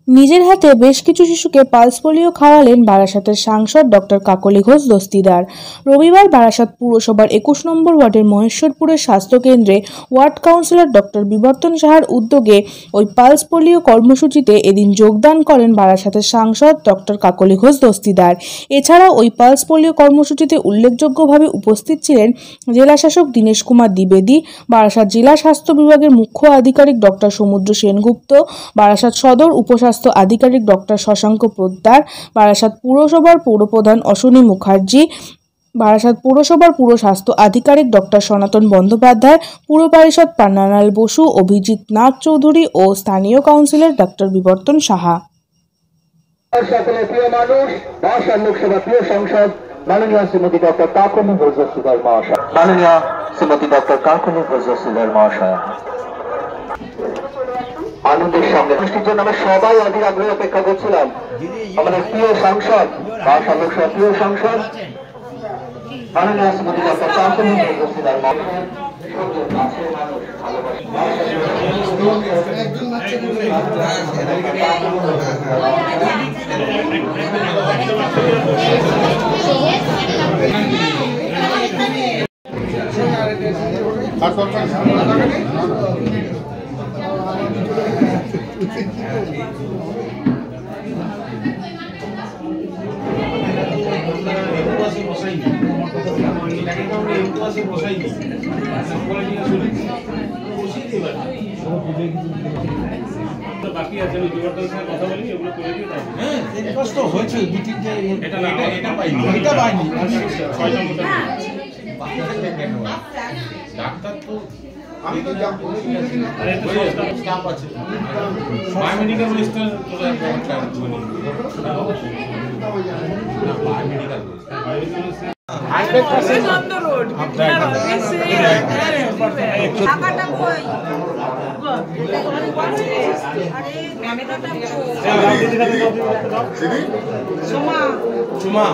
নিজের হাতে বেশ কিছু শিশুকে পালস পোলিও খাওয়ালেন বারাসাতের সাংসদ ডক্টর কাকলি ঘোষ দস্তিদার। রবিবার বারাসাত পুরসভার ২১ নম্বর ওয়ার্ডের মহেশ্বরপুরের স্বাস্থ্যকেন্দ্রে ওয়ার্ড কাউন্সিলর ডক্টর বিবর্তন সাহার উদ্যোগে ওই পালস পোলিও কর্মসূচিতে এদিন যোগদান করেন বারাসাতের সাংসদ ডক্টর কাকলি ঘোষ দস্তিদার। এছাড়াও ওই পালস পোলিও কর্মসূচিতে উল্লেখযোগ্যভাবে উপস্থিত ছিলেন জেলাশাসক দীনেশ কুমার দ্বিবেদী, বারাসাত জেলা স্বাস্থ্য বিভাগের মুখ্য আধিকারিক ডক্টর সমুদ্র সেনগুপ্ত, বারাসাত সদর উপস্বাস্থ্য আধিকারিক ডক্টর শশাঙ্ক পোদ্দার, বারাসাত পুরসভার পৌরপ্রধান অশ্বিনী মুখার্জি, বারাসাত পুরসভার পুর স্বাস্থ্য আধিকারিক ডক্টর সনাতন বন্দ্যোপাধ্যায়, পুর পরিষদ পান্নালাল বসু, অভিজিৎ নাথ চৌধুরী ও স্থানীয় কাউন্সিলর ডক্টর বিবর্তন সাহা। माननीय श्रीमती डॉक्टर काकुली घोष दस्तीदार महाशय, माननीय श्रीमती डॉक्टर काकुली घोष दस्तीदार महाशय, আনন্দের সঙ্গে দৃষ্টির জন্য আমরা সবাই অধীর আগ্রহে অপেক্ষা করছিলাম আমাদের প্রিয় সাংসদ বারাসাত লোকসভা প্রিয় সাংসদ মাননীয় শ্রীমতী ডক্টর কাকুলি ঘোষ দস্তিদার মহাশয়। বাকি আছে বিবর্তনের সঙ্গে কথা বলি এগুলো করে দিই। হ্যাঁ রিকোয়েস্ট তো হয়েছে মিটিং যে এটা পাইনি ছয়টা মতো ডাক্তার তো আমি তো যাব আরে তো স্টাফ আছে বায়োমেডিক্যাল লিস্টে চলে আসবে একটা না biomedical list 100% on the road. টাকাটা কই? সুমা চুমা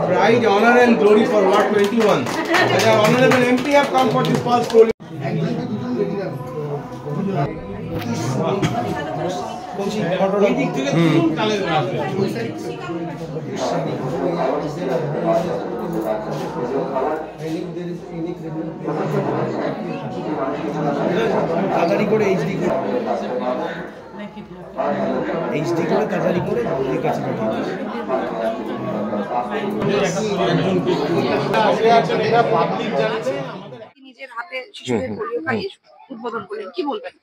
Pride, honor and glory for Ward 21. As our honorable MP have come for this past polling. এই দিক থেকে তুলুন তাহলে আসবে। তাড়াতাড়ি করে এইচডি করে তাড়াতাড়ি করে ওদের কাছে নিজের হাতে শিশুদের পোলিও খাইয়ে উদ্বোধন করলেন, কি বলবেন?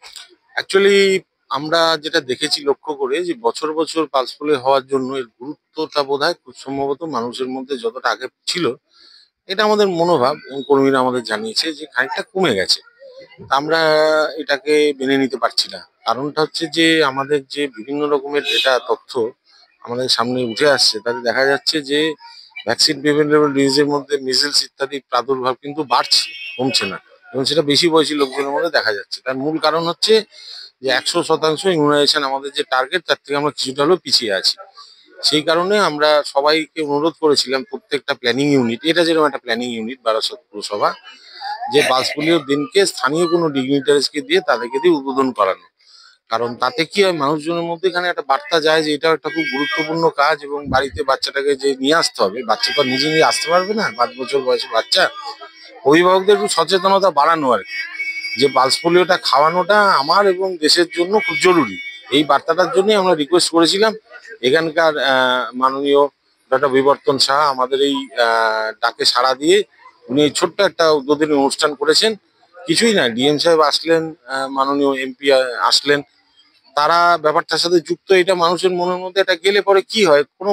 অ্যাকচুয়ালি আমরা যেটা দেখেছি লক্ষ্য করে যে বছর বছর পালস পোলিও হওয়ার জন্য এর গুরুত্বটা বোধহয় খুব সম্ভবত মানুষের মধ্যে যতটা আগে ছিল এটা আমাদের মনোভাব এবং কর্মীরা আমাদের জানিয়েছে যে খানিকটা কমে গেছে। আমরা এটাকে মেনে নিতে পারছি না। কারণটা হচ্ছে যে আমাদের যে বিভিন্ন রকমের ডেটা তথ্য আমাদের সামনে উঠে আসছে তাতে দেখা যাচ্ছে যে ভ্যাকসিন প্রিভেন্টেবল ডিজিজের মধ্যে মিজেলস ইত্যাদি প্রাদুর্ভাব কিন্তু বাড়ছে, কমছে না, এবং সেটা বেশি বয়সী লোকজনের মধ্যে দেখা যাচ্ছে। তার মূল কারণ হচ্ছে যে 100% ইমিউনাইজেশন আমাদের যে টার্গেট তার থেকে আমরা কিছুটা হলেও পিছিয়ে আছি। সেই কারণে আমরা সবাইকে অনুরোধ করেছিলাম প্রত্যেকটা প্ল্যানিং ইউনিট, এটা যেরকম একটা প্ল্যানিং ইউনিট বারাসাত পুরসভা, যে পালস পোলিওর দিনকে স্থানীয় কোনো ডিগনিটারিজকে দিয়ে তাদেরকে দিয়ে উদ্বোধন করানো। কারণ তাতে কি হয়, মানুষজনের মধ্যে এখানে একটা বার্তা যায় যে এটা একটা খুব গুরুত্বপূর্ণ কাজ এবং বাড়িতে বাচ্চাটাকে যে নিয়ে আসতে হবে, বাচ্চা তো নিজে নিজে আসতে পারবে না, 5 বছর বয়সে বাচ্চা, অভিভাবকদের একটু সচেতনতা বাড়ানো আর কি, যে পালস পোলিওটা খাওয়ানোটা আমার এবং দেশের জন্য খুব জরুরি। এই বার্তাটার জন্যই আমরা রিকোয়েস্ট করেছিলাম। এখানকার মাননীয় ডক্টর বিবর্তন সাহা আমাদের এই ডাকে সাড়া দিয়ে উনি ছোট্ট একটা উদ্বোধনী অনুষ্ঠান করেছেন। কিছুই না, ডিএম সাহেব আসলেন, মাননীয় এমপি আসলেন, তারা ব্যাপারটার সাথে যুক্ত। এটা মানুষের মনের মধ্যে এটা গেলে পরে কি হয়, কোনো